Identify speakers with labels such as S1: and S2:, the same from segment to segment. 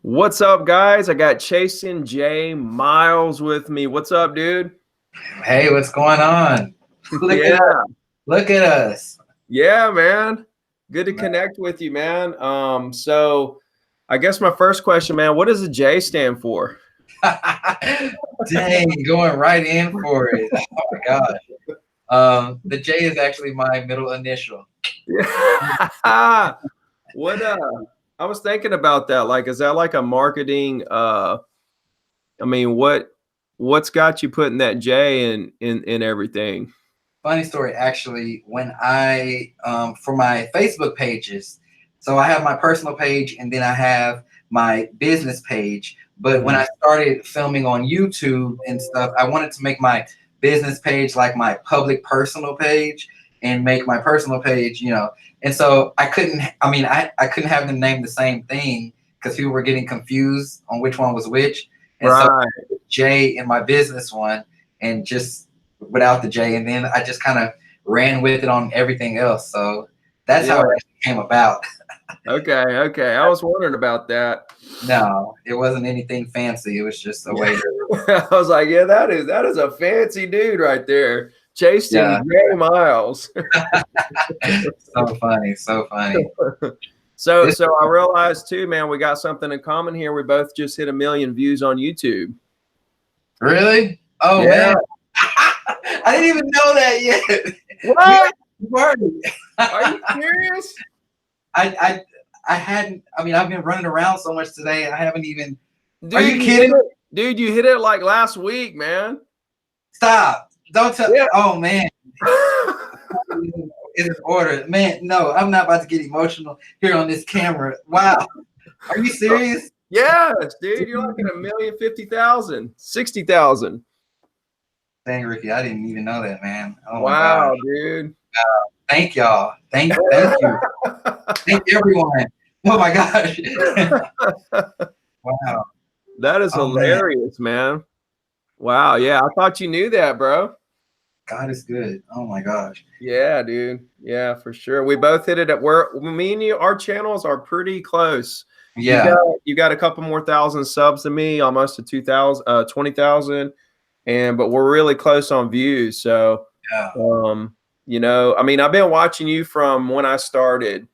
S1: What's up, guys? I got Chastin J Miles with me. What's up, dude?
S2: Hey, what's going on? Look at
S1: Yeah,
S2: us. Look at us.
S1: yeah, man. Good to connect with you, man. So I guess my first question, man, what does the J stand for?
S2: Dang, going right in for it. Oh my gosh. The J is actually my middle initial.
S1: Yeah. What I was thinking about that. Like, is that like a marketing I mean, what's got you putting that J in everything?
S2: Funny story, actually, when I for my Facebook pages, so I have my personal page and then I have my business page. But when
S1: Mhm.
S2: I started filming on YouTube and stuff, I wanted to make my business page like my public personal page and make my personal page, And so I couldn't, I couldn't have them name the same thing because people were getting confused on which one was which. And so
S1: Right.
S2: J in my business one and just without the J, and then I just kind of ran with it on everything else. So that's
S1: Yeah.
S2: how it came about.
S1: Okay. I was wondering about that.
S2: No, it wasn't anything fancy. It was just a way.
S1: I was like, yeah, that is a fancy dude right there. Chasing
S2: Yeah,
S1: J Miles.
S2: so funny, so funny.
S1: so
S2: This
S1: so I realized too, man, we got something in common here. We both just hit 1 million views on YouTube.
S2: really? Oh
S1: Yeah.
S2: man, I didn't even know that yet. We
S1: What?
S2: party.
S1: Are you serious?
S2: I I I hadn't. I mean, I've been running around so much today. I haven't even. Are
S1: Dude,
S2: you
S1: you hit
S2: kidding?
S1: it. Dude, you hit it like last week, man.
S2: Stop! Don't tell.
S1: Yeah.
S2: Oh man. It is order. Man, no, I'm not about to get emotional here on this camera. Wow. Are you serious?
S1: Yes, dude, you're like at 1,050,000, 60,000.
S2: Dang, Ricky, I didn't even know that, man. Oh my gosh.
S1: Wow, dude.
S2: Thank y'all. Thank you. Thank everyone. Oh my gosh. Wow.
S1: That is
S2: Oh man.
S1: hilarious, man. Wow, yeah, I thought you knew that, bro.
S2: God is good. Oh my gosh.
S1: Yeah, dude. Yeah, for sure. We both hit it at where me and you, our channels are pretty close. You got
S2: Yeah.
S1: you got a couple more thousand subs than me, almost to 2,000, 20,000, and but we're really close on views. So,
S2: Yeah.
S1: I mean, I've been watching you from when I started.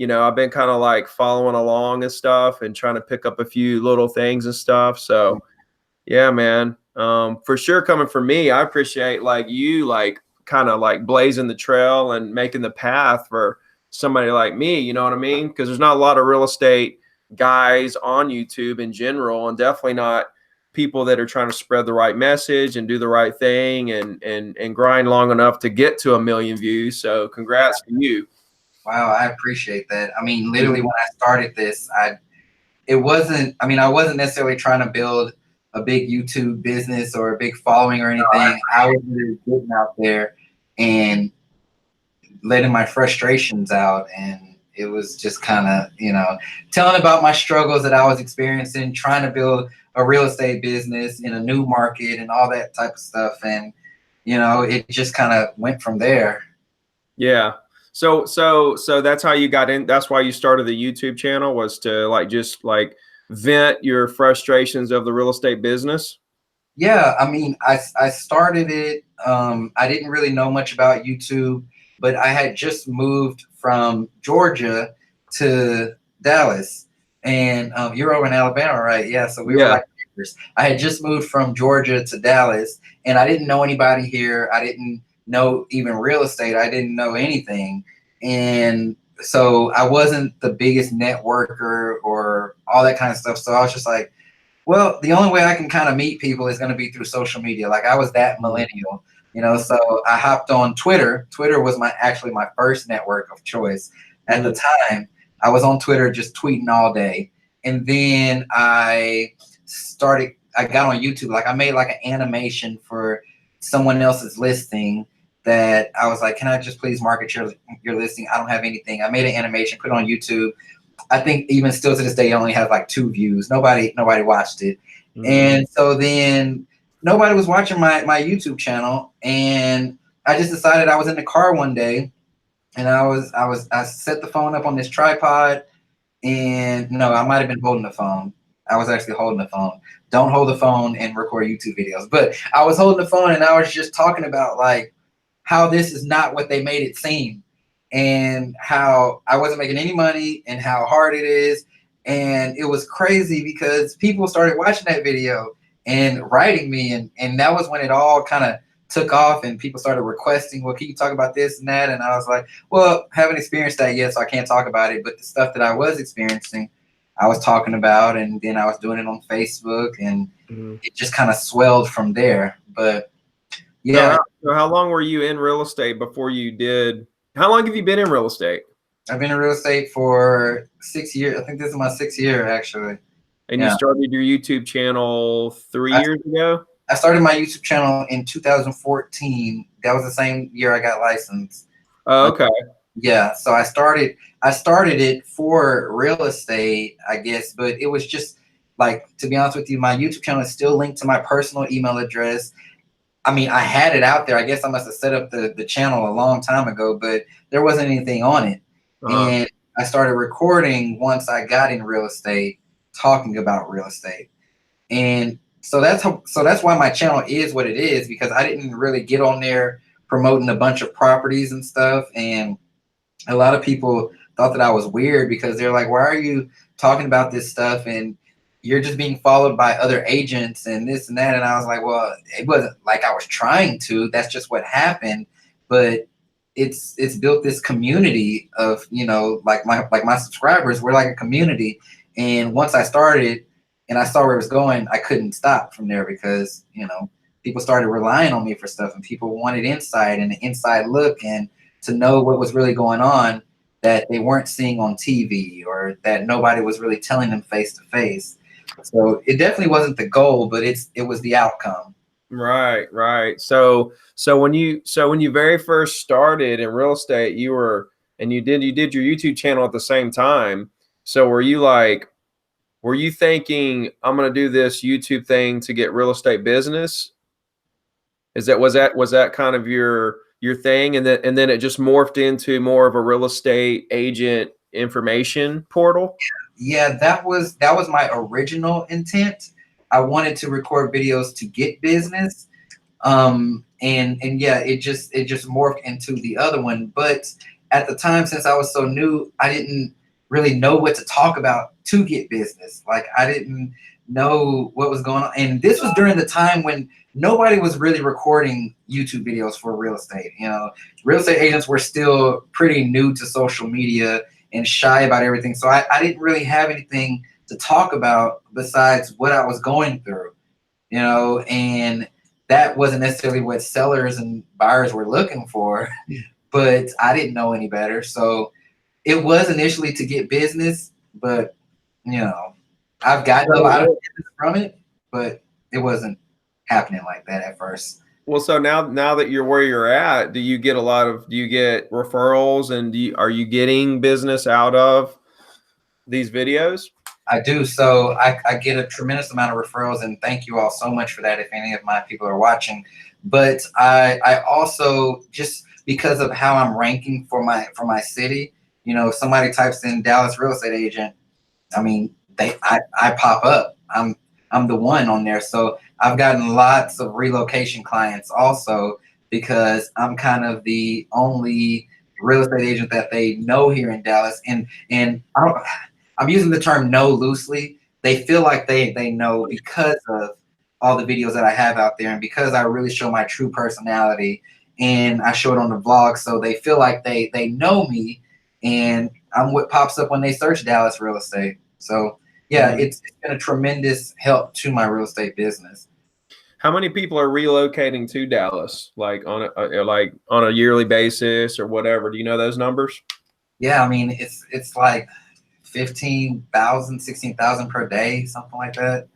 S1: I've been kind of like following along and stuff and trying to pick up a few little things and stuff. So, yeah, man. For sure coming from me, I appreciate like you like kind of like blazing the trail and making the path for somebody like me, you know what I mean? Because there's not a lot of real estate guys on YouTube in general, and definitely not people that are trying to spread the right message and do the right thing and grind long enough to get to 1 million views. So congrats to you.
S2: Wow, I appreciate that. I mean, literally when I started this, I wasn't necessarily trying to build a big YouTube business or a big following or anything. I was really getting out there and letting my frustrations out. And it was just kind of, telling about my struggles that I was experiencing, trying to build a real estate business in a new market and all that type of stuff. And, it just kind of went from there.
S1: Yeah. So that's how you got in. That's why you started the YouTube channel, was to like just like vent your frustrations of the real estate business.
S2: Yeah, I mean, I started it. I didn't really know much about YouTube, but I had just moved from Georgia to Dallas, and you're over in Alabama, right? Yeah, so we were
S1: Yeah.
S2: like neighbors. I had just moved from Georgia to Dallas, and I didn't know anybody here. I didn't know even real estate. I didn't know anything, and so I wasn't the biggest networker or all that kind of stuff. So I was just like, well, the only way I can kind of meet people is going to be through social media. Like I was that millennial, so I hopped on Twitter. Twitter was actually my first network of choice. At the time, I was on Twitter just tweeting all day. And then I got on YouTube. Like I made like an animation for someone else's listing that I was like, can I just please market your listing? I don't have anything. I made an animation, put it on YouTube. I think even still to this day, it only has like 2 views. Nobody watched it. And so then nobody was watching my YouTube channel. And I just decided, I was in the car one day and I set the phone up on this tripod And no, I might have been holding the phone. I was actually holding the phone. Don't hold the phone and record YouTube videos. But I was holding the phone and I was just talking about like how this is not what they made it seem, and how I wasn't making any money and how hard it is. And it was crazy because people started watching that video and writing me, and that was when it all kind of took off and people started requesting, well, can you talk about this and that? And I was like, well, haven't experienced that yet, so I can't talk about it. But the stuff that I was experiencing, I was talking about, and then I was doing it on Facebook, and it just kind of swelled from there. But yeah.
S1: So how long were you in real estate before you did? How long have you been in real estate?
S2: I've been in real estate for 6 years. I think this is my 6th year, actually.
S1: And you started your YouTube channel 3 years ago?
S2: I started my YouTube channel in 2014. That was the same year I got licensed.
S1: Oh, okay.
S2: Yeah, so I started it for real estate, I guess, but it was just like, to be honest with you, my YouTube channel is still linked to my personal email address. I mean, I had it out there. I guess I must have set up the channel a long time ago, but there wasn't anything on it. And I started recording once I got in real estate, talking about real estate. And so that's why my channel is what it is, because I didn't really get on there promoting a bunch of properties and stuff. And a lot of people thought that I was weird because they're like, why are you talking about this stuff and you're just being followed by other agents and this and that? And I was like, well, it wasn't like I was trying to. That's just what happened. But it's built this community of, you know, like my subscribers. We're like a community. And once I started and I saw where it was going, I couldn't stop from there because, you know, people started relying on me for stuff, and people wanted insight and an inside look and to know what was really going on that they weren't seeing on TV or that nobody was really telling them face to face. So it definitely wasn't the goal, but it was the outcome.
S1: Right, right. So when you very first started in real estate, you did your YouTube channel at the same time. So were you thinking, I'm going to do this YouTube thing to get real estate business? Was that kind of your thing, and then it just morphed into more of a real estate agent information portal?
S2: Yeah, that was my original intent. I wanted to record videos to get business. And yeah, it just morphed into the other one. But at the time, since I was so new, I didn't really know what to talk about to get business. Like, I didn't know what was going on. And this was during the time when nobody was really recording YouTube videos for real estate. You know, real estate agents were still pretty new to social media and shy about everything. So I didn't really have anything to talk about besides what I was going through, you know, and that wasn't necessarily what sellers and buyers were looking for, but I didn't know any better. So it was initially to get business, but, you know, I've gotten a lot of business from it, but it wasn't happening like that at first.
S1: Well, so now that you're where you're at, do you get referrals, and are you getting business out of these videos?
S2: I do. So I get a tremendous amount of referrals, and thank you all so much for that if any of my people are watching. But I also, just because of how I'm ranking for my city, you know, if somebody types in Dallas real estate agent, I mean, I pop up. I'm the one on there. So I've gotten lots of relocation clients also because I'm kind of the only real estate agent that they know here in Dallas. And I'm using the term know loosely. They feel like they know because of all the videos that I have out there and because I really show my true personality and I show it on the vlog. So they feel like they know me, and I'm what pops up when they search Dallas real estate. So yeah, it's been a tremendous help to my real estate business.
S1: How many people are relocating to Dallas, like on a yearly basis or whatever? Do you know those numbers?
S2: Yeah, I mean, it's like 15,000, 16,000 per day, something like that.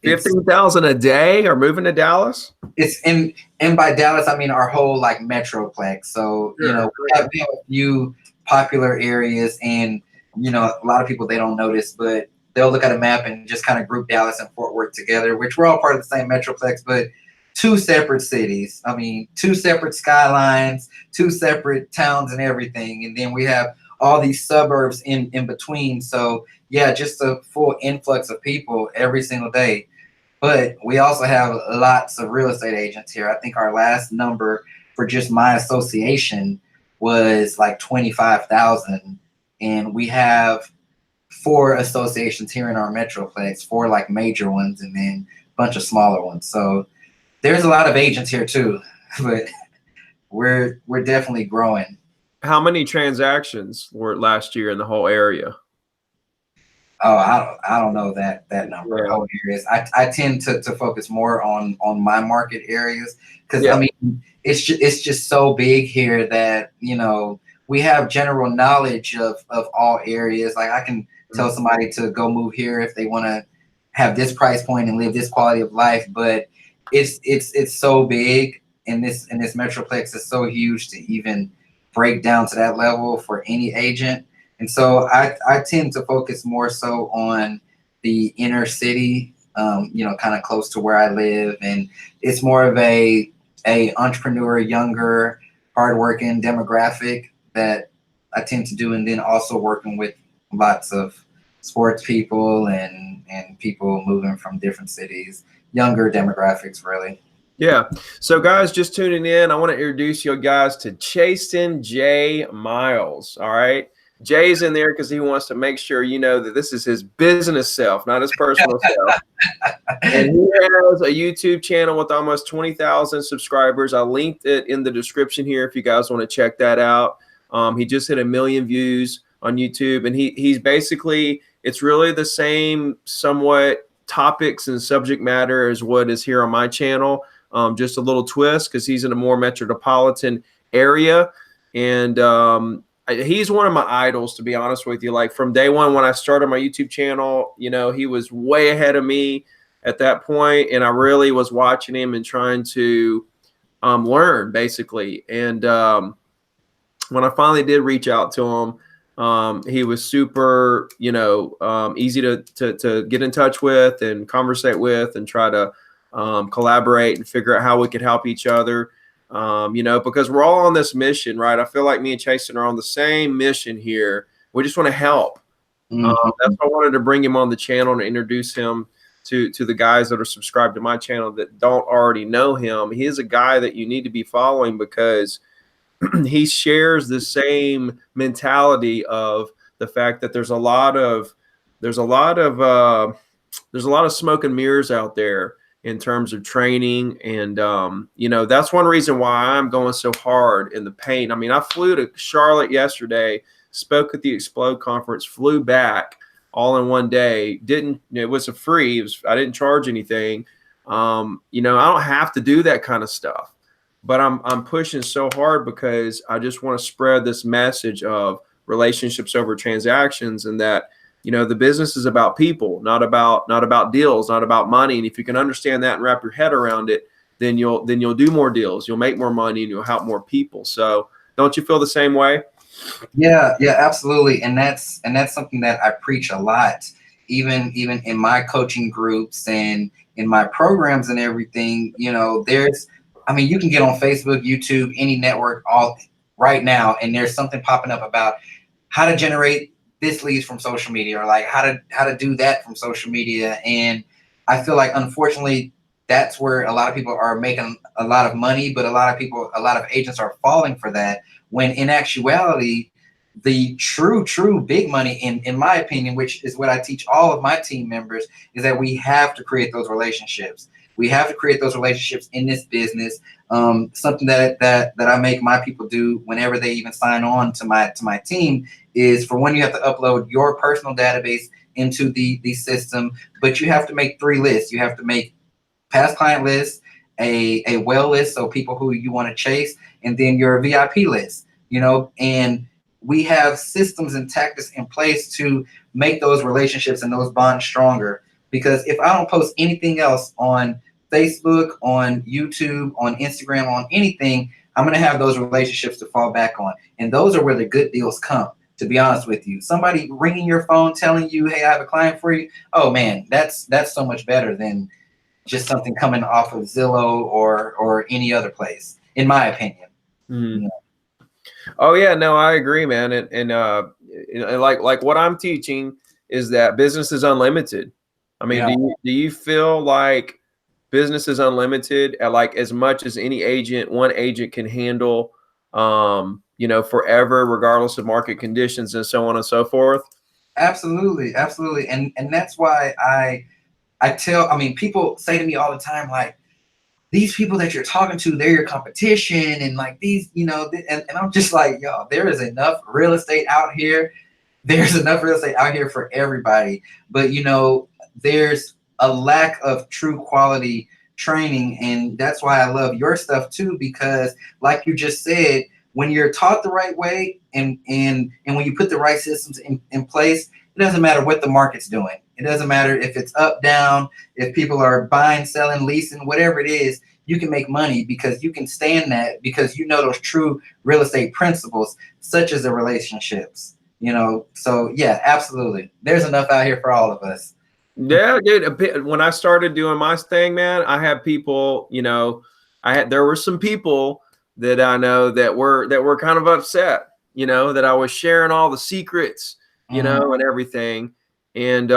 S1: 15,000 a day are moving to Dallas?
S2: It's and by Dallas, I mean our whole like metroplex. So, you know, we have a few popular areas, and, you know, a lot of people, they don't notice, but they'll look at a map and just kind of group Dallas and Fort Worth together, which we're all part of the same metroplex, but two separate cities. I mean, two separate skylines, two separate towns and everything. And then we have all these suburbs in between. So yeah, just a full influx of people every single day. But we also have lots of real estate agents here. I think our last number for just my association was like 25,000, and we have 4 associations here in our metroplex, 4 like major ones, and then a bunch of smaller ones. So there's a lot of agents here too, but we're definitely growing.
S1: How many transactions were last year in the whole area?
S2: Oh, I don't know that number.
S1: Yeah.
S2: Whole areas. I tend to focus more on my market areas, because
S1: Yeah.
S2: I mean it's just so big here that we have general knowledge of all areas. Like I can tell somebody to go move here if they want to have this price point and live this quality of life, but it's so big, and this metroplex is so huge to even break down to that level for any agent. And so I tend to focus more so on the inner city, kind of close to where I live. And it's more of a entrepreneur, younger, hardworking demographic that I tend to do. And then also working with lots of sports people and people moving from different cities, younger demographics, really.
S1: Yeah. So, guys, just tuning in, I want to introduce you guys to Chastin J. Miles. All right. Jay's in there because he wants to make sure you know that this is his business self, not his personal self. And he has a YouTube channel with almost 20,000 subscribers. I linked it in the description here if you guys want to check that out. He just hit 1 million views on YouTube, and he's basically, it's really the same somewhat topics and subject matter as what is here on my channel. Just a little twist because he's in a more metropolitan area. And he's one of my idols, to be honest with you. Like from day one, when I started my YouTube channel, he was way ahead of me at that point. And I really was watching him and trying to learn, basically. And when I finally did reach out to him, he was super, easy to get in touch with and conversate with and try to collaborate and figure out how we could help each other. Because we're all on this mission, right? I feel like me and Chastin are on the same mission here. We just want to help.
S2: Mm-hmm.
S1: That's why I wanted to bring him on the channel and introduce him to the guys that are subscribed to my channel that don't already know him. He is a guy that you need to be following because he shares the same mentality of the fact that there's a lot of smoke and mirrors out there in terms of training. And, that's one reason why I'm going so hard in the paint. I mean, I flew to Charlotte yesterday, spoke at the Explode conference, flew back all in one day. It was a free, I didn't charge anything. I don't have to do that kind of stuff, but I'm pushing so hard because I just want to spread this message of relationships over transactions, and that, the business is about people, not about deals, not about money. And if you can understand that and wrap your head around it, then you'll do more deals, you'll make more money, and you'll help more people. So don't you feel the same way?
S2: Yeah, absolutely. And that's something that I preach a lot, even in my coaching groups and in my programs and everything. You can get on Facebook, YouTube, any network all right now, and there's something popping up about how to generate this leads from social media, or like how to do that from social media. And I feel like, unfortunately, that's where a lot of people are making a lot of money, but a lot of agents are falling for that, when in actuality, the true big money, in my opinion, which is what I teach all of my team members, is that we have to create those relationships. We have to create those relationships in this business. Something that I make my people do whenever they even sign on to my team is, for one, you have to upload your personal database into the system, but you have to make 3 lists. You have to make past client list, a well list, so people who you want to chase, and then your VIP list. And we have systems and tactics in place to make those relationships and those bonds stronger. Because if I don't post anything else on Facebook, on YouTube, on Instagram, on anything, I'm going to have those relationships to fall back on. And those are where the good deals come, to be honest with you. Somebody ringing your phone telling you, hey, I have a client for you. Oh, man, that's so much better than just something coming off of Zillow or any other place, in my opinion.
S1: Mm. Oh yeah, no, I agree, man. And like what I'm teaching is that business is unlimited. I mean,
S2: Yeah,
S1: do you feel like business is unlimited at like as much as any agent, one agent can handle, you know, forever, regardless of market conditions and so on and so forth?
S2: absolutely, absolutely. And that's why I mean, people say to me all the time, like, these people that you're talking to, they're your competition, and like these, you know, and I'm just like, yo, there is enough real estate out here. There's enough real estate out here for everybody. But you know, there's a lack of true quality training, and that's why I love your stuff too, because like you just said, when you're taught the right way, and when you put the right systems in place, it doesn't matter what the market's doing. It doesn't matter if it's up, down, if people are buying, selling, leasing, whatever it is, you can make money because you can stand that, because you know those true real estate principles, such as the relationships. You know, so yeah, absolutely. There's enough out here for all of us.
S1: Yeah, dude. When I started doing my thing, man, I had people, you know, there were some people that I know that were kind of upset, you know, that I was sharing all the secrets, you
S2: Mm-hmm.
S1: know, and everything. And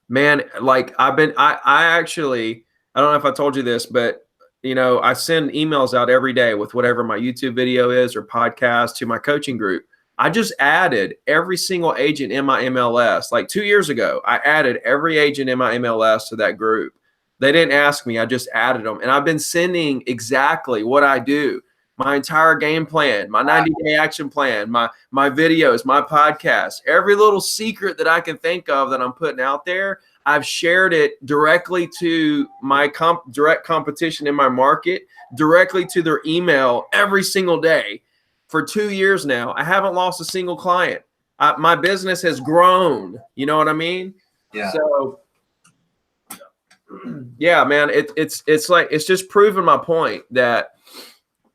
S1: man, like I actually, I don't know if I told you this, but you know, I send emails out every day with whatever my YouTube video is or podcast to my coaching group. I just added every single agent in my MLS. Like 2 years ago, I added every agent in my MLS to that group. They didn't ask me, I just added them. And I've been sending exactly what I do, my entire game plan, my 90-day action plan, my videos, my podcast, every little secret that I can think of that I'm putting out there. I've shared it directly to my direct competition in my market, directly to their email every single day for 2 years now. I haven't lost a single client. My business has grown. You know what I mean?
S2: Yeah.
S1: So yeah, man, it's like it's just proving my point that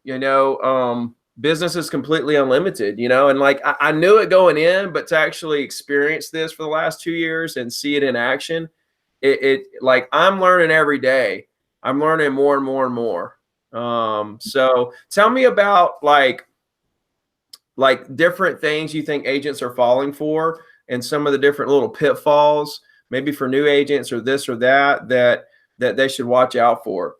S1: you know business is completely unlimited. You know, and like I knew it going in, but to actually experience this for the last 2 years and see it in action, it like I'm learning every day. I'm learning more and more and more. So tell me about like different things you think agents are falling for and some of the different little pitfalls maybe for new agents or this or that they should watch out for.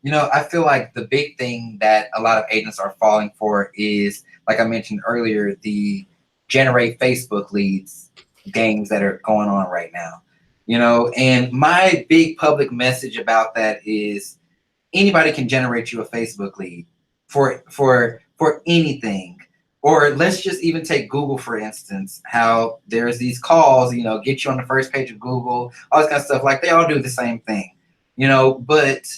S2: You know, I feel like the big thing that a lot of agents are falling for is, like I mentioned earlier, the generate Facebook leads games that are going on right now. You know, and my big public message about that is anybody can generate you a Facebook lead for anything. Or let's just even take Google for instance. How there's these calls, you know, get you on the first page of Google, all this kind of stuff. Like they all do the same thing, you know. But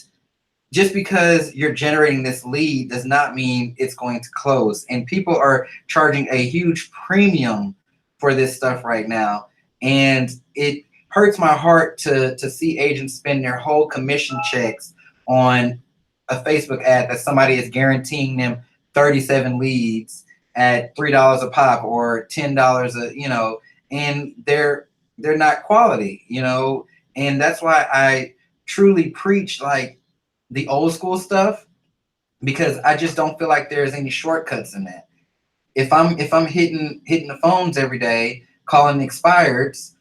S2: just because you're generating this lead does not mean it's going to close. And people are charging a huge premium for this stuff right now, and it hurts my heart to see agents spend their whole commission checks on a Facebook ad that somebody is guaranteeing them 37 leads at $3 a pop or $10 a, you know, and they're not quality, you know. And that's why I truly preach like the old school stuff, because I just don't feel like there's any shortcuts in that. If I'm hitting the phones every day calling expireds,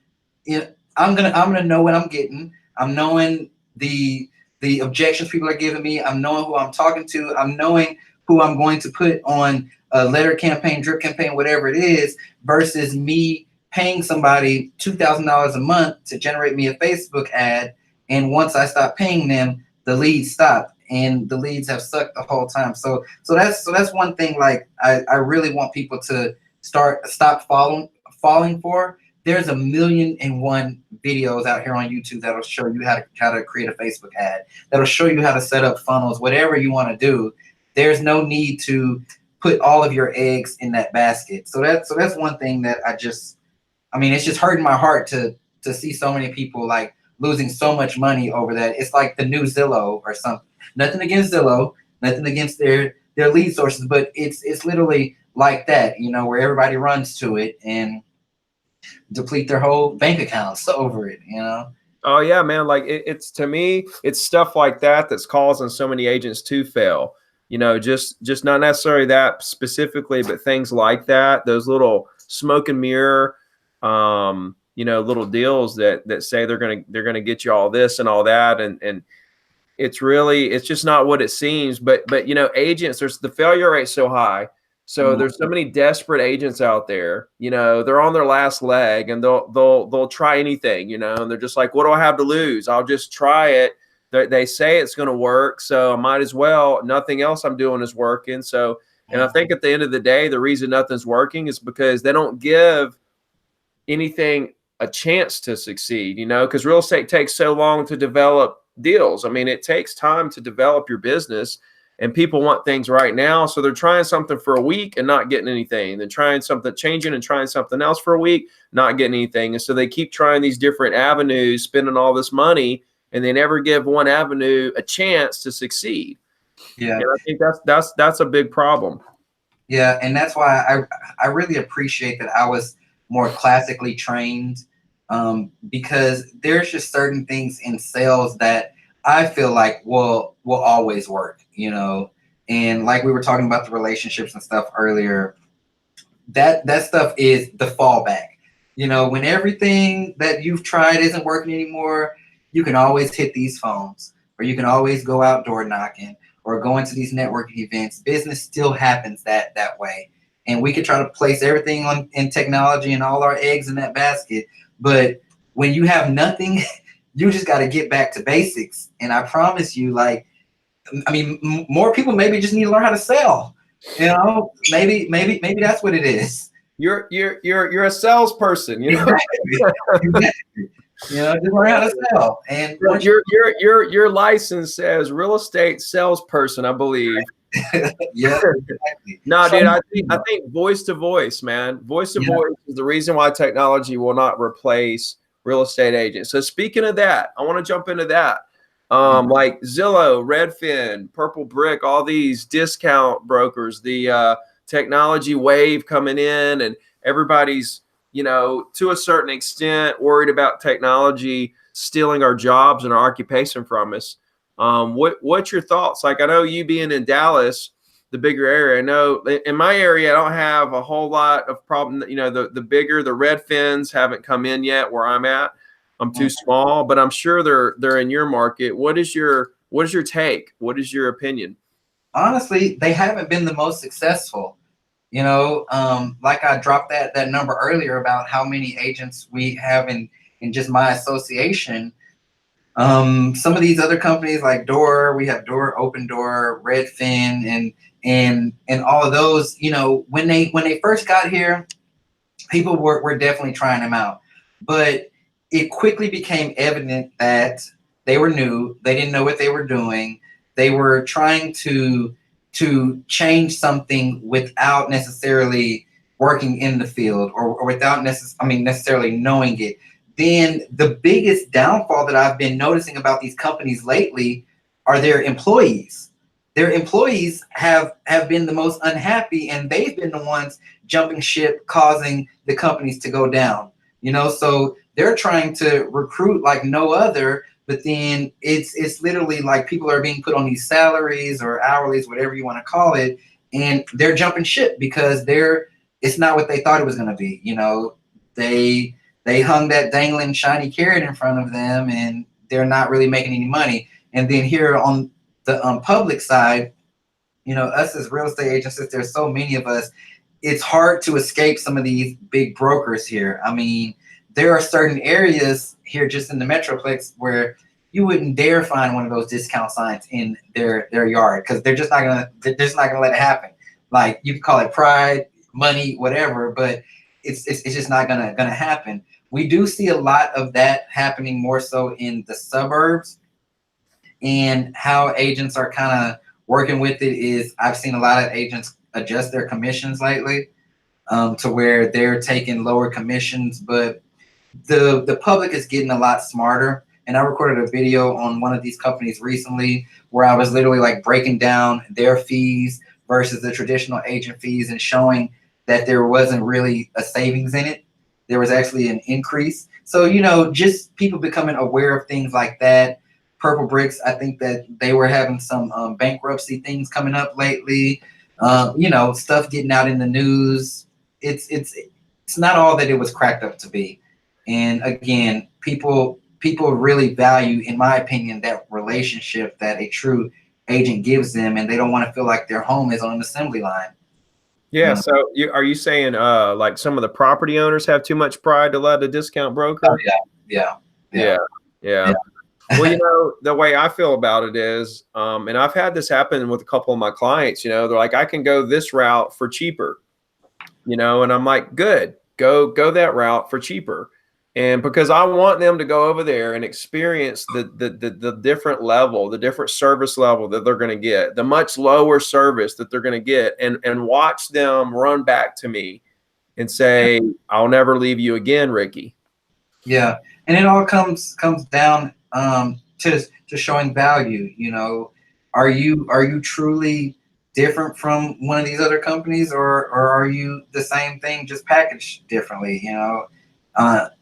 S2: I'm gonna know what I'm getting. I'm knowing the objections people are giving me. I'm knowing who I'm talking to. I'm knowing who I'm going to put on a letter campaign, drip campaign, whatever it is, versus me paying somebody $2,000 a month to generate me a Facebook ad. And once I stop paying them, the leads stop, and the leads have sucked the whole time. So that's one thing. Like I really want people to stop falling for. There's a million and one videos out here on YouTube that'll show you how to create a Facebook ad. That'll show you how to set up funnels, whatever you want to do. There's no need to put all of your eggs in that basket. So that's one thing that I mean, it's just hurting my heart to see so many people like losing so much money over that. It's like the new Zillow or something. Nothing against Zillow, nothing against their lead sources, but it's literally like that, you know, where everybody runs to it and deplete their whole bank accounts over it, you know.
S1: Oh yeah, man. Like it's to me, it's stuff like that that's causing so many agents to fail. just not necessarily that specifically, but things like that, those little smoke and mirror, little deals that say they're gonna get you all this and all that, and it's just not what it seems. But agents, there's the failure rate so high. So there's so many desperate agents out there. They're on their last leg, and they'll try anything. And they're just like, what do I have to lose? I'll just try it. They say it's going to work, so I might as well. Nothing else I'm doing is working. So, and I think at the end of the day, the reason nothing's working is because they don't give anything a chance to succeed. Because real estate takes so long to develop deals. I mean, it takes time to develop your business, and people want things right now. So they're trying something for a week and not getting anything. Then trying something, changing and trying something else for a week, not getting anything. And so they keep trying these different avenues, spending all this money, and they never give one avenue a chance to succeed.
S2: Yeah.
S1: And I think that's a big problem.
S2: Yeah. And that's why I really appreciate that I was more classically trained, because there's just certain things in sales that I feel like will always work, and like we were talking about the relationships and stuff earlier, that stuff is the fallback. When everything that you've tried isn't working anymore, you can always hit these phones, or you can always go outdoor knocking, or go into these networking events. Business still happens that way. And we could try to place everything in technology and all our eggs in that basket. But when you have nothing, you just got to get back to basics. And I promise you, more people maybe just need to learn how to sell. Maybe that's what it is.
S1: You're a salesperson,
S2: Exactly. Just learn how to sell. And
S1: your license says real estate salesperson, I believe.
S2: Yeah, exactly.
S1: No, dude, I think voice to voice, man. Voice to voice is the reason why technology will not replace real estate agents. So speaking of that, I want to jump into that. Like Zillow, Redfin, Purple Brick, all these discount brokers, the technology wave coming in, and everybody's, to a certain extent worried about technology stealing our jobs and our occupation from us. What's your thoughts? Like, I know you being in Dallas, the bigger area, I know in my area, I don't have a whole lot of problem. The bigger, the Redfins haven't come in yet where I'm at. I'm too small, but I'm sure they're in your market. What is your take? What is your opinion?
S2: Honestly, they haven't been the most successful. Like I dropped that number earlier about how many agents we have in just my association. Some of these other companies like Door, we have Door, Open Door, Redfin, and all of those, when they first got here, people were definitely trying them out. But it quickly became evident that they were new, they didn't know what they were doing, they were trying to change something without necessarily working in the field, or without necessarily knowing it. Then the biggest downfall that I've been noticing about these companies lately are their employees. Their employees have been the most unhappy, and they've been the ones jumping ship, causing the companies to go down. So they're trying to recruit like no other, but then it's literally like people are being put on these salaries or hourlies, whatever you want to call it, and they're jumping ship because it's not what they thought it was going to be. They hung that dangling shiny carrot in front of them, and they're not really making any money. And then here on the public side, us as real estate agents, there's so many of us, it's hard to escape some of these big brokers here. I mean, there are certain areas here just in the Metroplex where you wouldn't dare find one of those discount signs in their yard, because they're just not gonna let it happen. Like, you can call it pride, money, whatever, but it's just not gonna happen. We do see a lot of that happening more so in the suburbs, and how agents are kind of working with it is I've seen a lot of agents adjust their commissions lately, to where they're taking lower commissions, but the public is getting a lot smarter. And I recorded a video on one of these companies recently where I was literally like breaking down their fees versus the traditional agent fees, and showing that there wasn't really a savings in it. There was actually an increase. So, just people becoming aware of things like that, Purple Bricks, I think that they were having some bankruptcy things coming up lately. You know, stuff getting out in the news. It's not all that it was cracked up to be. And again, people really value, in my opinion, that relationship that a true agent gives them, and they don't want to feel like their home is on an assembly line.
S1: Yeah.
S2: You know?
S1: So are you saying like some of the property owners have too much pride to let a discount
S2: Oh,
S1: broker?
S2: yeah,
S1: Yeah.
S2: yeah.
S1: Yeah. Well, you know, the way I feel about it is, and I've had this happen with a couple of my clients, you know, they're like, I can go this route for cheaper, you know, and I'm like, good, go that route for cheaper. And because I want them to go over there and experience the different level, the different service level that they're going to get, the much lower service that they're going to get, and watch them run back to me and say, I'll never leave you again, Ricky.
S2: Yeah, and it all comes down to showing value. You know, are you truly different from one of these other companies, or are you the same thing just packaged differently? You know,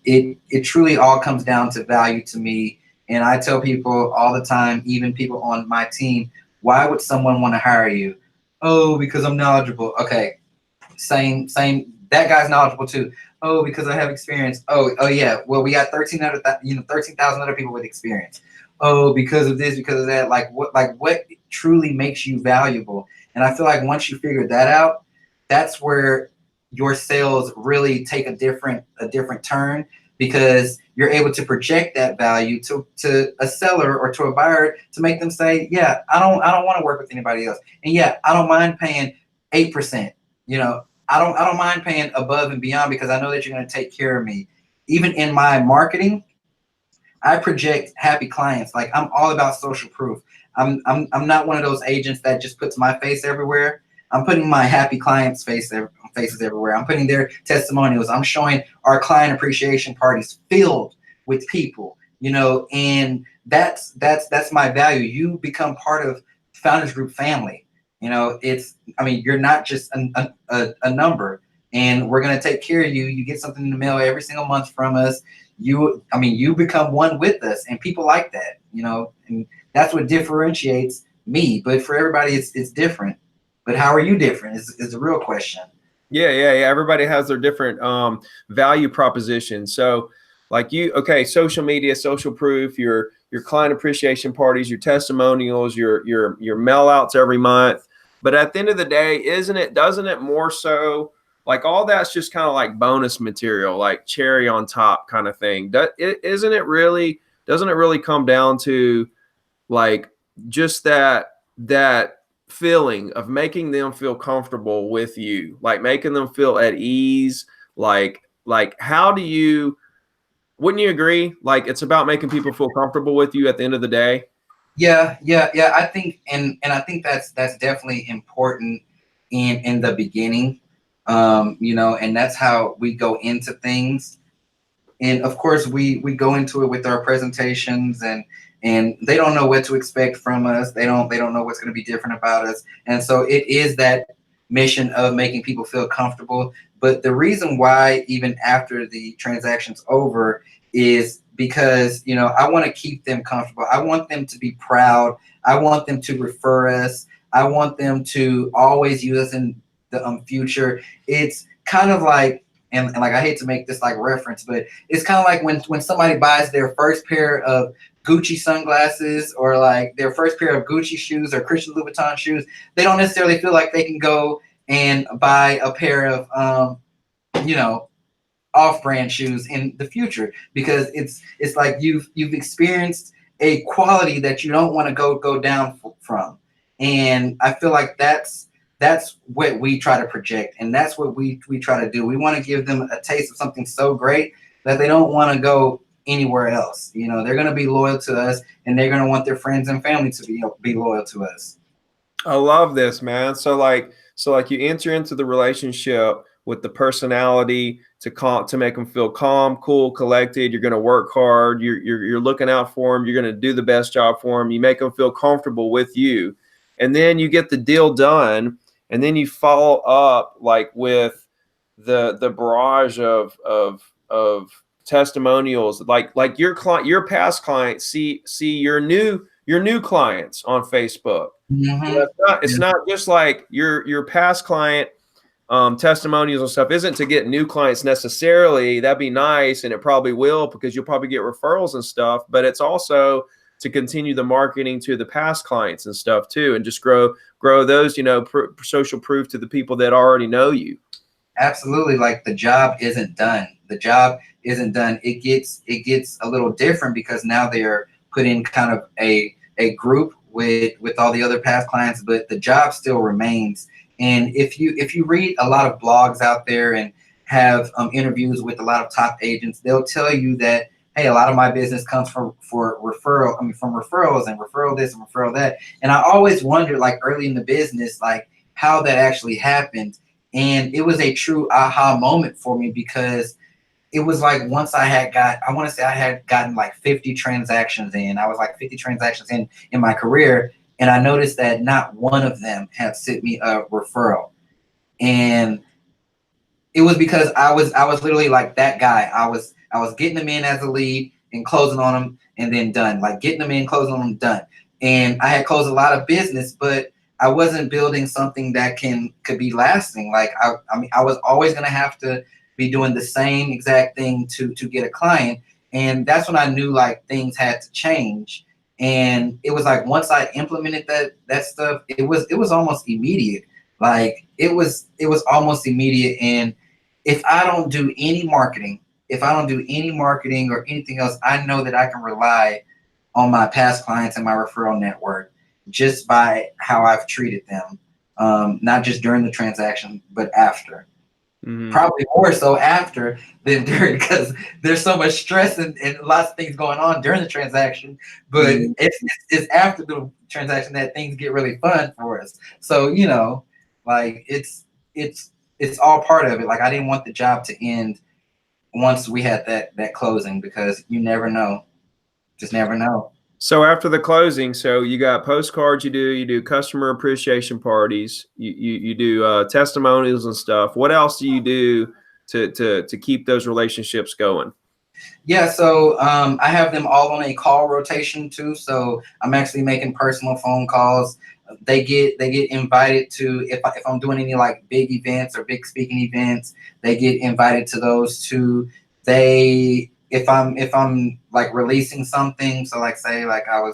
S2: it truly all comes down to value to me. And I tell people all the time, even people on my team, why would someone want to hire you? Oh, because I'm knowledgeable. Okay, same. That guy's knowledgeable too. Oh, because I have experience. Oh yeah. Well, we got 13,000 other people with experience. Oh, because of this, because of that. Like what truly makes you valuable? And I feel like once you figure that out, that's where your sales really take a different turn, because you're able to project that value to a seller or to a buyer to make them say, yeah, I don't want to work with anybody else. And yeah, I don't mind paying 8%. You know, I don't mind paying above and beyond, because I know that you're going to take care of me. Even in my marketing, I project happy clients. Like, I'm all about social proof. I'm not one of those agents that just puts my face everywhere. I'm putting my happy clients' faces everywhere. I'm putting their testimonials. I'm showing our client appreciation parties filled with people. You know, and that's my value. You become part of Founders Group family. You know, I mean, you're not just a number, and we're going to take care of you. You get something in the mail every single month from us. You become one with us, and people like that, you know, and that's what differentiates me. But for everybody, it's different. But how are you different is the real question.
S1: Yeah. Everybody has their different value propositions. So, like okay, social media, social proof, your client appreciation parties, your testimonials, your mail outs every month. But at the end of the day, doesn't it more so like all that's just kind of like bonus material, like cherry on top kind of thing? Isn't it really? Doesn't it really come down to like just that feeling of making them feel comfortable with you, like making them feel at ease, like how do you, wouldn't you agree, like it's about making people feel comfortable with you at the end of the day?
S2: Yeah. I think, and I think that's definitely important in the beginning. You know, and that's how we go into things. And of course we go into it with our presentations, and they don't know what to expect from us. They don't know what's going to be different about us. And so it is that mission of making people feel comfortable. But the reason why, even after the transaction's over, is because, you know, I want to keep them comfortable. I want them to be proud. I want them to refer us. I want them to always use us in the future. It's kind of like, and like, I hate to make this like reference, but it's kind of like when somebody buys their first pair of Gucci sunglasses, or like their first pair of Gucci shoes or Christian Louboutin shoes. They don't necessarily feel like they can go and buy a pair of you know, off-brand shoes in the future, because it's like you've experienced a quality that you don't want to go down from. And I feel like that's what we try to project, and that's what we try to do. We want to give them a taste of something so great that they don't want to go anywhere else. You know, they're going to be loyal to us, and they're going to want their friends and family to be loyal to us.
S1: I love this, man. So like you enter into the relationship with the personality to make them feel calm, cool, collected. You're going to work hard. You're looking out for them. You're going to do the best job for them. You make them feel comfortable with you, and then you get the deal done. And then you follow up like with the barrage of testimonials, like your past clients see your new clients on Facebook.
S2: Mm-hmm.
S1: It's not just like your past client testimonials and stuff isn't to get new clients necessarily. That'd be nice, and it probably will, because you'll probably get referrals and stuff, but it's also to continue the marketing to the past clients and stuff too, and just grow those, social proof to the people that already know you.
S2: Absolutely. Like, the job isn't done. The job isn't done. It gets a little different because now they're put in kind of a group with all the other past clients, but the job still remains. And if you read a lot of blogs out there and have interviews with a lot of top agents, they'll tell you that, hey, a lot of my business comes from referral. I mean, from referrals and referral this and referral that. And I always wondered, like, early in the business, like, how that actually happened. And it was a true aha moment for me, because it was like, once I want to say I had gotten like 50 transactions in. I was like 50 transactions in my career. And I noticed that not one of them had sent me a referral. And it was because I was literally like that guy. I was getting them in as a lead and closing on them and then done. Like, getting them in, closing on them, done. And I had closed a lot of business, but I wasn't building something that could be lasting. Like, I mean, I was always gonna have to be doing the same exact thing to get a client. And that's when I knew, like, things had to change. And it was like, once I implemented that stuff, it was almost immediate. Like, it was almost immediate. And if I don't do any marketing, or anything else, I know that I can rely on my past clients and my referral network just by how I've treated them, not just during the transaction, but after.
S1: Mm-hmm.
S2: Probably more so after than during, because there's so much stress and lots of things going on during the transaction. But
S1: Mm-hmm.
S2: it's after the transaction that things get really fun for us. So, like, it's all part of it. Like, I didn't want the job to end once we had that closing, because you never know. Just never know.
S1: So after the closing, so you got postcards, you do customer appreciation parties, you do testimonials and stuff. What else do you do to keep those relationships going?
S2: Yeah, so I have them all on a call rotation too. So I'm actually making personal phone calls. They get invited to, if I'm doing any like big events or big speaking events, they get invited to those too. If I'm like releasing something, so like, say like I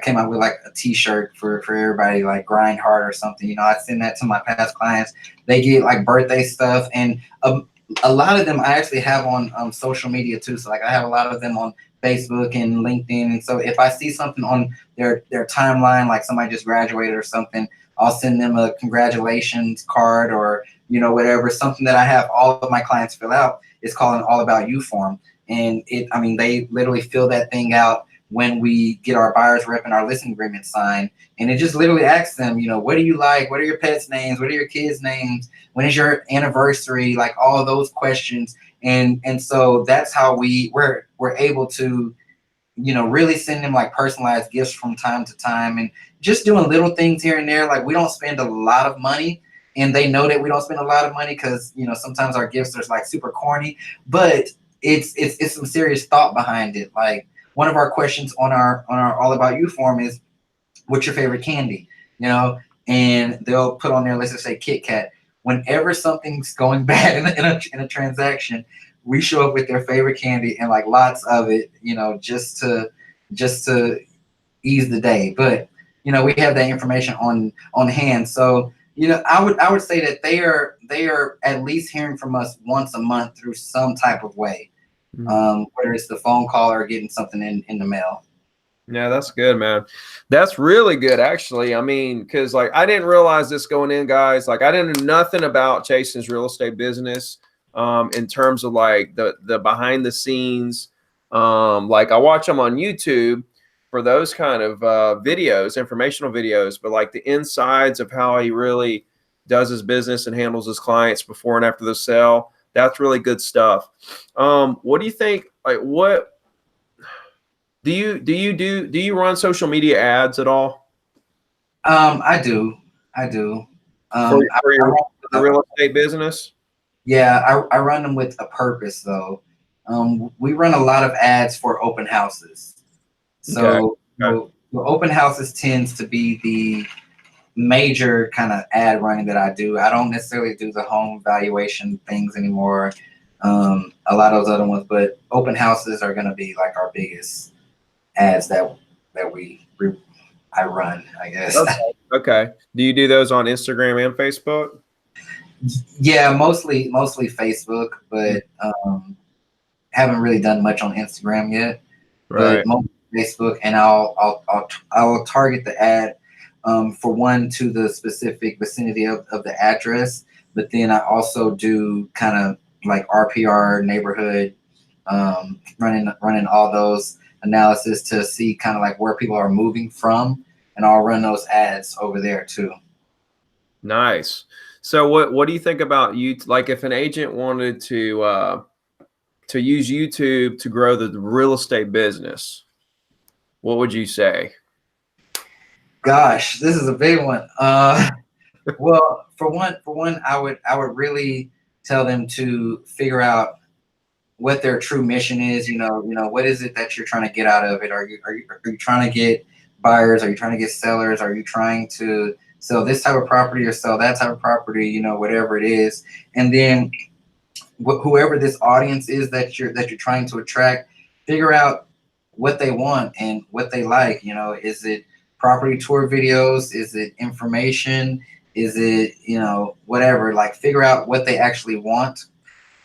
S2: came out with like a t-shirt for everybody, like grind hard or something, I send that to my past clients. They get like birthday stuff, and a lot of them I actually have on social media too. So like, I have a lot of them on Facebook and LinkedIn. And so if I see something on their timeline, like somebody just graduated or something, I'll send them a congratulations card, or whatever. Something that I have all of my clients fill out is called an All About You form. And they literally fill that thing out when we get our buyer's rep and our listing agreement signed. And it just literally asks them, what do you like? What are your pets' names? What are your kids' names? When is your anniversary? Like, all of those questions. And so that's how we're able to, really send them like personalized gifts from time to time, and just doing little things here and there. Like, we don't spend a lot of money, and they know that we don't spend a lot of money, because sometimes our gifts are like super corny, but it's some serious thought behind it. Like, one of our questions on our All About You form is, what's your favorite candy? And they'll put on there, let's just say Kit Kat. Whenever something's going bad in a transaction, we show up with their favorite candy and like lots of it, just to ease the day. But we have that information on hand. So I would say that they are at least hearing from us once a month through some type of way, whether it's the phone call or getting something in the mail.
S1: Yeah, that's good, man. That's really good, actually. I mean, because like, I didn't realize this going in, guys. Like, I didn't know nothing about Chastin's real estate business, in terms of like the behind the scenes. Like, I watch him on YouTube for those kind of videos, informational videos, but like the insides of how he really does his business and handles his clients before and after the sale. That's really good stuff. What do you think? Like, what? Do you run social media ads at all?
S2: I do.
S1: For your real estate business?
S2: Yeah, I run them with a purpose though. we run a lot of ads for open houses.
S1: Okay.
S2: So,
S1: Okay.
S2: the open houses tends to be the major kind of ad running that I do. I don't necessarily do the home valuation things anymore. A lot of those other ones, but open houses are going to be like our biggest ads that I run, I guess.
S1: Okay. Okay. Do you do those on Instagram and Facebook?
S2: Yeah, mostly Facebook, but haven't really done much on Instagram yet. But
S1: Right.
S2: mostly Facebook, and I'll target the ad for one to the specific vicinity of the address, but then I also do kind of like RPR neighborhood, running all those analysis to see kind of like where people are moving from, and I'll run those ads over there too.
S1: Nice. So what do you think about you, like if an agent wanted to use YouTube to grow the real estate business, what would you say?
S2: Gosh, this is a big one. Well, for one, I would really tell them to figure out what their true mission is. What is it that you're trying to get out of it? Are you trying to get buyers? Are you trying to get sellers? Are you trying to sell this type of property or sell that type of property? Whatever it is, and then whoever this audience is that you're trying to attract, figure out what they want and what they like. Is it property tour videos? Is it information? Is it whatever? Like, figure out what they actually want,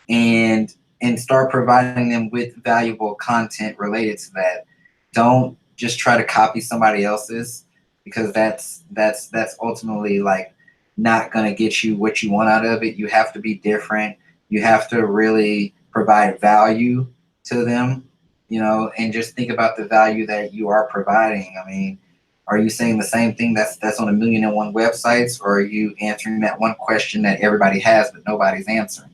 S2: and start providing them with valuable content related to that. Don't just try to copy somebody else's, because that's ultimately like not going to get you what you want out of it. You have to be different. You have to really provide value to them, and just think about the value that you are providing. I mean, are you saying the same thing that's on 1,000,001 websites, or are you answering that one question that everybody has but nobody's answering?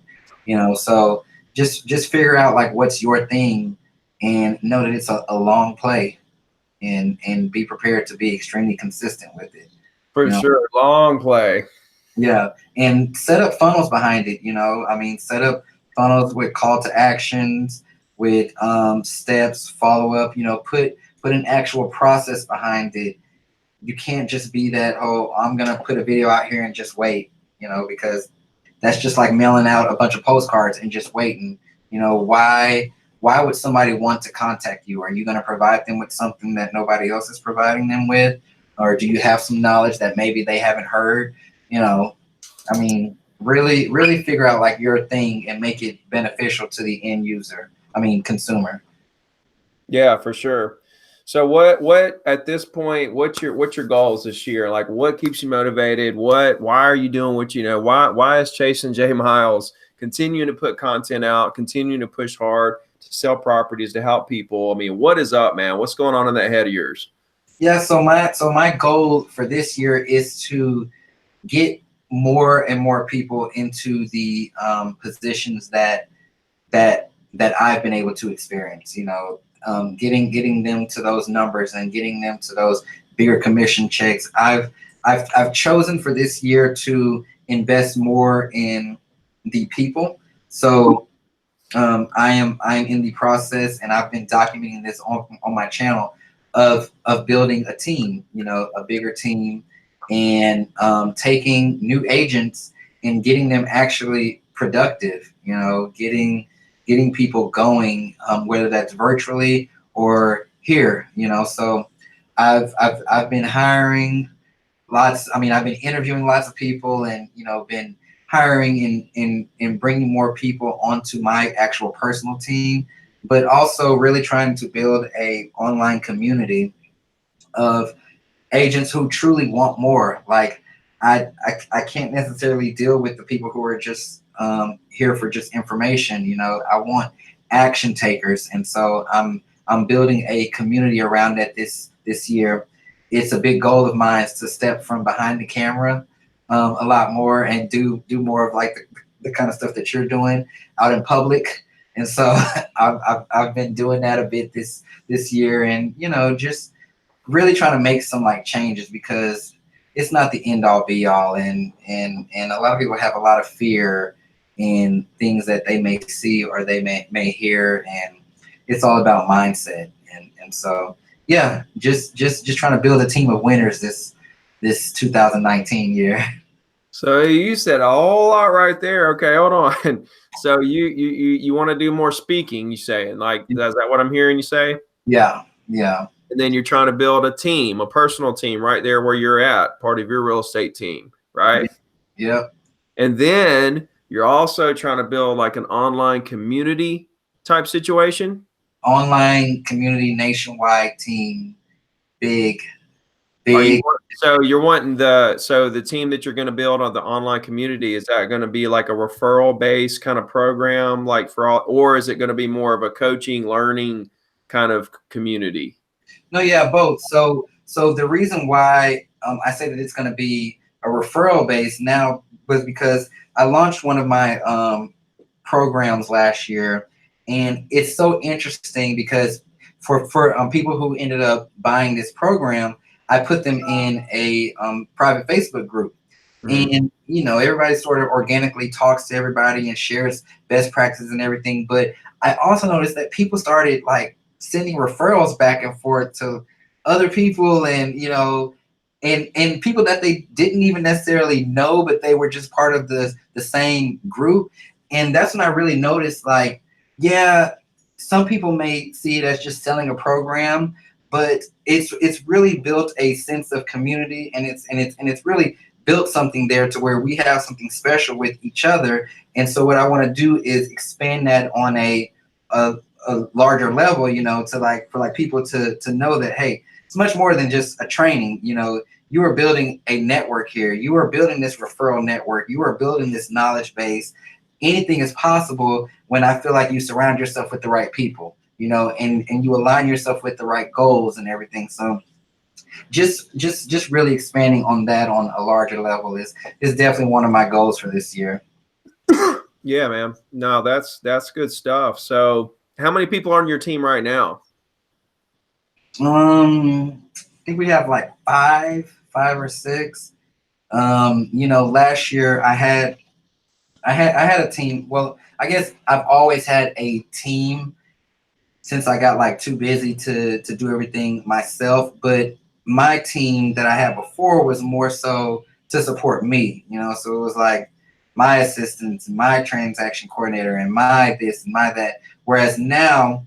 S2: So just figure out like what's your thing, and know that it's a long play, and be prepared to be extremely consistent with it.
S1: For
S2: You know,
S1: sure, long play.
S2: yeah, and set up funnels behind it. I mean, set up funnels with call to actions, with steps, follow up. Put an actual process behind it. You can't just be that, oh, I'm gonna put a video out here and just wait. Because that's just like mailing out a bunch of postcards and just waiting. Why would somebody want to contact you? Are you going to provide them with something that nobody else is providing them with? Or do you have some knowledge that maybe they haven't heard? I mean, really, really figure out like your thing and make it beneficial to the end user. I mean, consumer.
S1: Yeah, for sure. So what at this point, what's your goals this year? Like what keeps you motivated? Why are you doing what you know? Why is Chasing J Miles continuing to put content out, continuing to push hard to sell properties, to help people? I mean, what is up, man? What's going on in that head of yours?
S2: Yeah. So my goal for this year is to get more and more people into the positions that I've been able to experience. Getting them to those numbers and getting them to those bigger commission checks. I've chosen for this year to invest more in the people. So I'm in the process, and I've been documenting this on my channel of building a team, a bigger team, and taking new agents and getting them actually productive, getting people going, whether that's virtually or here. So I've been hiring lots. I mean, I've been interviewing lots of people, and been hiring and bringing more people onto my actual personal team, but also really trying to build a online community of agents who truly want more. Like, I can't necessarily deal with the people who are just here for just information. I want action takers, and so I'm building a community around that this year. It's a big goal of mine is to step from behind the camera a lot more, and do more of like the kind of stuff that you're doing out in public. And so I've been doing that a bit this year, and just really trying to make some like changes, because it's not the end all be all, and a lot of people have a lot of fear and things that they may see or they may hear, and it's all about mindset. And so yeah, just trying to build a team of winners this 2019 year.
S1: So you said a whole lot right there. Okay, hold on. So you want to do more speaking, you saying? Like, is that what I'm hearing you say?
S2: Yeah, yeah.
S1: And then you're trying to build a team, a personal team right there where you're at, part of your real estate team, right?
S2: Yep.
S1: And then you're also trying to build like an online community type situation.
S2: Online community nationwide team, big,
S1: Are you
S2: big.
S1: so you're wanting the team that you're going to build on the online community, is that going to be like a referral based kind of program like for all, or is it going to be more of a coaching, learning kind of community?
S2: No, yeah, both. So the reason why I say that it's going to be a referral base now was because I launched one of my programs last year, and it's so interesting because for people who ended up buying this program, I put them in a private Facebook group,
S1: Mhm.
S2: and everybody sort of organically talks to everybody and shares best practices and everything. But I also noticed that people started like sending referrals back and forth to other people, and and people that they didn't even necessarily know, but they were just part of the same group. And that's when I really noticed, like, yeah, some people may see it as just selling a program, but it's really built a sense of community, and it's really built something there to where we have something special with each other. And so what I want to do is expand that on a, a larger level, to like for like people to know that, hey, it's much more than just a training. You are building a network here. You are building this referral network. You are building this knowledge base. Anything is possible when I feel like you surround yourself with the right people, and you align yourself with the right goals and everything. So just really expanding on that on a larger level is definitely one of my goals for this year.
S1: Yeah, man. No, that's good stuff. So, how many people are on your team right now?
S2: I think we have like five or six. Last year I had a team. Well, I guess I've always had a team since I got like too busy to do everything myself. But my team that I had before was more so to support me, So it was like my assistants, my transaction coordinator, and my this and my that. Whereas now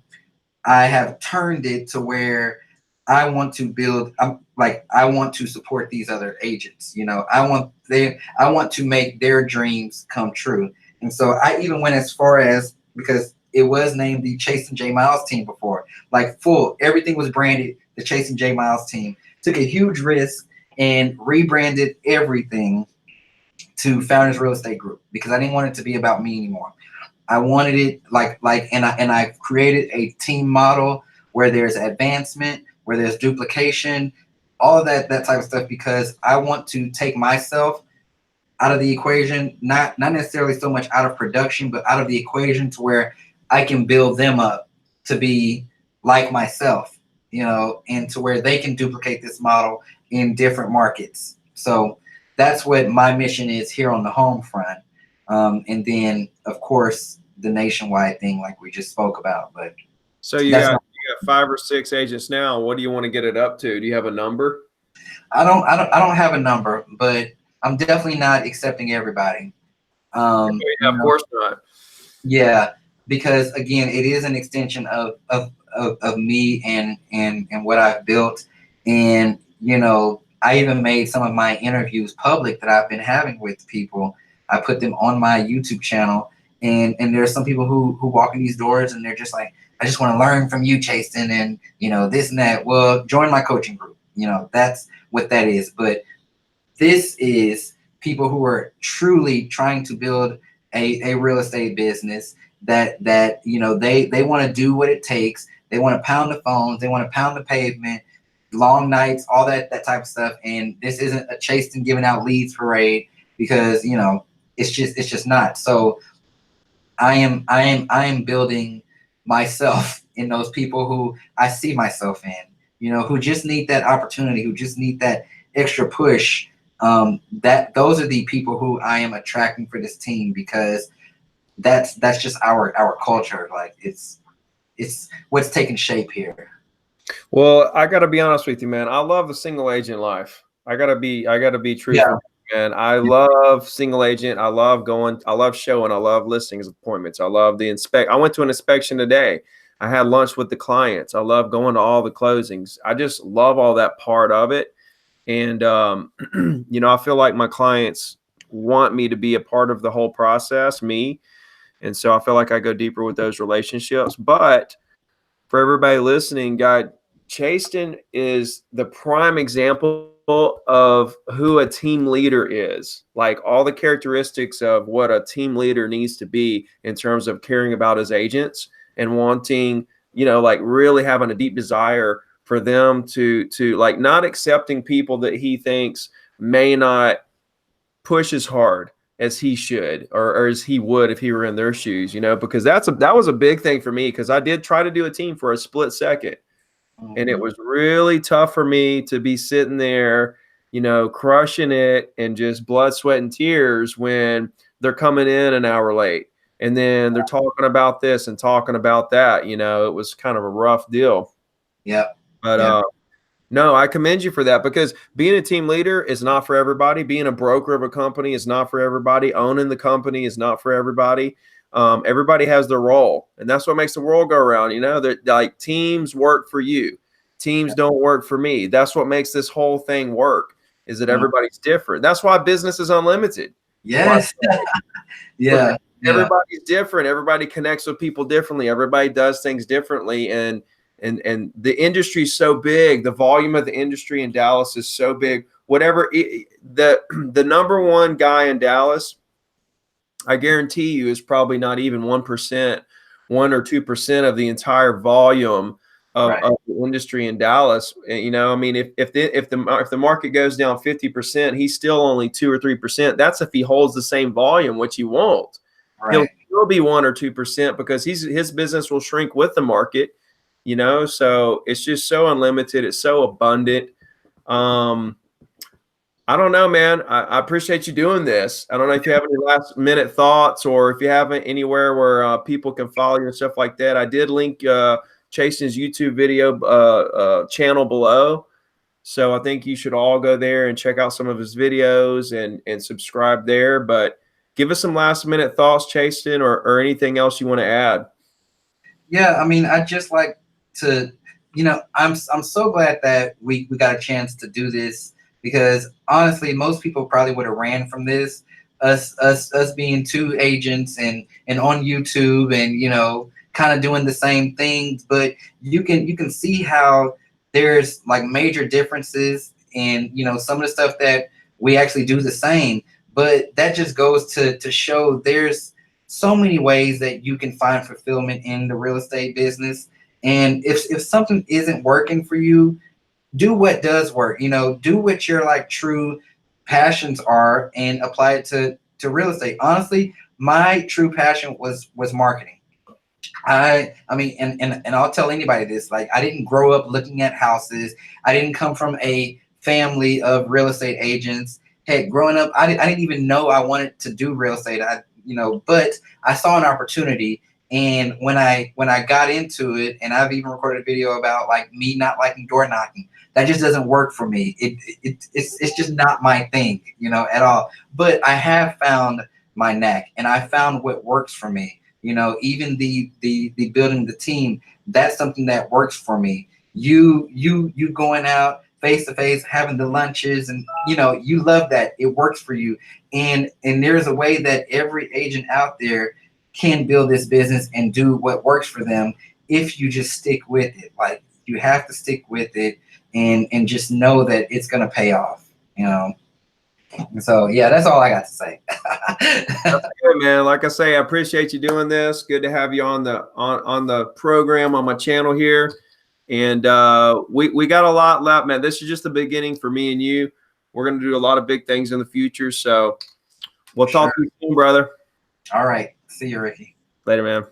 S2: I have turned it to where I want to build. I want to support these other agents. I want to make their dreams come true. And so I even went as far as, because it was named the Chastin J Miles team before, like full everything was branded the Chastin J Miles team. Took a huge risk and rebranded everything to Founders Real Estate Group because I didn't want it to be about me anymore. I wanted it and I created a team model where there's advancement, where there's duplication, all of that type of stuff, because I want to take myself out of the equation, not necessarily so much out of production, but out of the equation to where I can build them up to be like myself, and to where they can duplicate this model in different markets. So that's what my mission is here on the home front. And then, of course, the nationwide thing, like we just spoke about. But
S1: So you
S2: that's
S1: got
S2: my,
S1: you got 5 or 6 agents now. What do you want to get it up to? Do you have a number?
S2: I don't have a number, but I'm definitely not accepting everybody.
S1: Yeah, of course not.
S2: Yeah, because again, it is an extension of me and what I've built. And I even made some of my interviews public that I've been having with people. I put them on my YouTube channel, and there's some people who walk in these doors and they're just like, I just want to learn from you, Chastin, and this and that. Well, join my coaching group. That's what that is. But this is people who are truly trying to build a real estate business that they want to do what it takes. They want to pound the phones. They want to pound the pavement, long nights, all that type of stuff. And this isn't a Chastin giving out leads parade, because it's just not. So I am building myself in those people who I see myself in, who just need that opportunity, who just need that extra push. That those are the people who I am attracting for this team, because that's just our culture. Like it's what's taking shape here.
S1: Well, I got to be honest with you, man. I love the single agent life. I got to be
S2: Yeah.
S1: truthful, man. I love single agent. I love going. I love showing. I love listings appointments. I love the inspect. I went to an inspection today. I had lunch with the clients. I love going to all the closings. I just love all that part of it. And you know, I feel like my clients want me to be a part of the whole process, me. And so I feel like I go deeper with those relationships. But for everybody listening, God, Chastin is the prime example of who a team leader is. Like all the characteristics of what a team leader needs to be in terms of caring about his agents and wanting, you know, like really having a deep desire for them to like not accepting people that he thinks may not push as hard as he should or as he would if he were in their shoes, you know, because that was a big thing for me because I did try to do a team for a split second. And it was really tough for me to be sitting there, you know, crushing it and just blood, sweat, and tears when they're coming in an hour late. And then they're talking about this and talking about that. You know, it was kind of a rough deal.
S2: Yep.
S1: But
S2: Yep.
S1: no, I commend you for that because being a team leader is not for everybody. Being a broker of a company is not for everybody. Owning the company is not for everybody. Everybody has their role, and that's what makes the world go around. You know, that like teams work for you, teams don't work for me. That's what makes this whole thing work. Is that everybody's different? That's why business is unlimited.
S2: Yes. Yeah. Yeah.
S1: Everybody's different. Everybody connects with people differently. Everybody does things differently, and the industry's so big. The volume of the industry in Dallas is so big. The number one guy in Dallas, I guarantee you, is probably not even 1%, 1 or 2% of the entire volume of the industry in Dallas. You know, I mean, if the market goes down 50%, he's still only 2 or 3%. That's if he holds the same volume, which he won't. He'll still be 1 or 2% because his business will shrink with the market. You know, so it's just so unlimited. It's so abundant. I don't know, man. I appreciate you doing this. I don't know if you have any last minute thoughts or if you have anywhere where people can follow you and stuff like that. I did link Chastin's YouTube video channel below. So I think you should all go there and check out some of his videos and subscribe there. But give us some last minute thoughts, Chastin, or anything else you want to add.
S2: Yeah, I mean, I just like to, you know, I'm so glad that we got a chance to do this because honestly, most people probably would have ran from this. Us being two agents and on YouTube and you know, kind of doing the same things, but you can see how there's like major differences in you know some of the stuff that we actually do the same. But that just goes to show there's so many ways that you can find fulfillment in the real estate business. And if something isn't working for you, do what does work. You know, do what your like true passions are and apply it to real estate. Honestly, my true passion was marketing. I mean, and I'll tell anybody this, like I didn't grow up looking at houses. I didn't come from a family of real estate agents. Heck, growing up, I didn't even know I wanted to do real estate. You know, but I saw an opportunity. And when I got into it, and I've even recorded a video about like me not liking door knocking, that just doesn't work for me. It's just not my thing, you know, at all. But I have found my knack, and I found what works for me. You know, even the building the team, that's something that works for me. You going out face to face, having the lunches, and you know, you love that. It works for you. And there's a way that every agent out there can build this business and do what works for them if you just stick with it. Like you have to stick with it and just know that it's gonna pay off, you know. So yeah, that's all I got to say.
S1: That's good, man. Like I say, I appreciate you doing this. Good to have you on the program on my channel here. And we got a lot left, man. This is just the beginning for me and you. We're gonna do a lot of big things in the future. So we'll talk to you soon, brother.
S2: All right. See you, Ricky.
S1: Later, man.